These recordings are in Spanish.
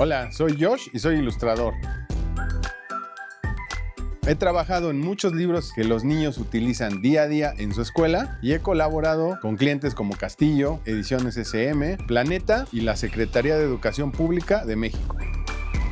Hola, soy Josh y soy ilustrador. He trabajado en muchos libros que los niños utilizan día a día en su escuela y he colaborado con clientes como Castillo, Ediciones SM, Planeta y la Secretaría de Educación Pública de México.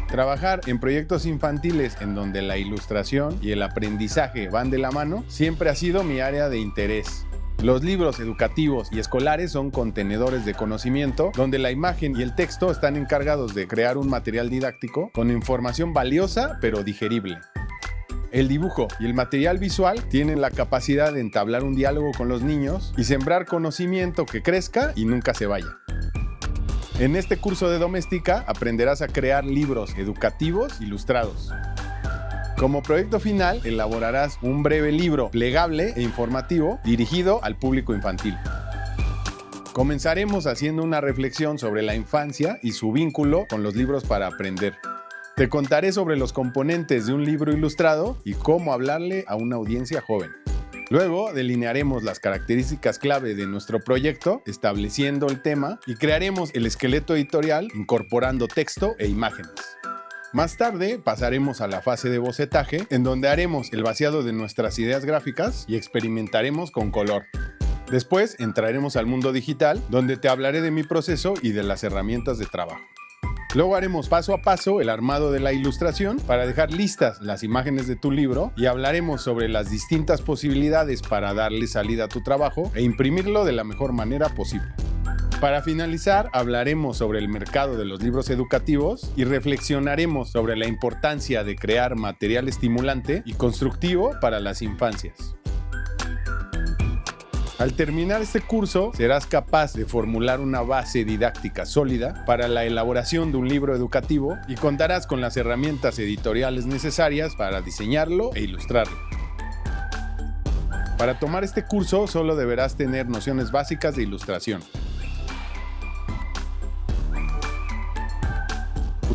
Trabajar en proyectos infantiles en donde la ilustración y el aprendizaje van de la mano siempre ha sido mi área de interés. Los libros educativos y escolares son contenedores de conocimiento donde la imagen y el texto están encargados de crear un material didáctico con información valiosa pero digerible. El dibujo y el material visual tienen la capacidad de entablar un diálogo con los niños y sembrar conocimiento que crezca y nunca se vaya. En este curso de Doméstica aprenderás a crear libros educativos ilustrados. Como proyecto final, elaborarás un breve libro plegable e informativo dirigido al público infantil. Comenzaremos haciendo una reflexión sobre la infancia y su vínculo con los libros para aprender. Te contaré sobre los componentes de un libro ilustrado y cómo hablarle a una audiencia joven. Luego delinearemos las características clave de nuestro proyecto, estableciendo el tema y crearemos el esqueleto editorial incorporando texto e imágenes. Más tarde pasaremos a la fase de bocetaje, en donde haremos el vaciado de nuestras ideas gráficas y experimentaremos con color. Después entraremos al mundo digital, donde te hablaré de mi proceso y de las herramientas de trabajo. Luego haremos paso a paso el armado de la ilustración para dejar listas las imágenes de tu libro y hablaremos sobre las distintas posibilidades para darle salida a tu trabajo e imprimirlo de la mejor manera posible. Para finalizar, hablaremos sobre el mercado de los libros educativos y reflexionaremos sobre la importancia de crear material estimulante y constructivo para las infancias. Al terminar este curso, serás capaz de formular una base didáctica sólida para la elaboración de un libro educativo y contarás con las herramientas editoriales necesarias para diseñarlo e ilustrarlo. Para tomar este curso, solo deberás tener nociones básicas de ilustración.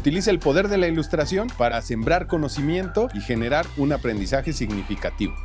Utiliza el poder de la ilustración para sembrar conocimiento y generar un aprendizaje significativo.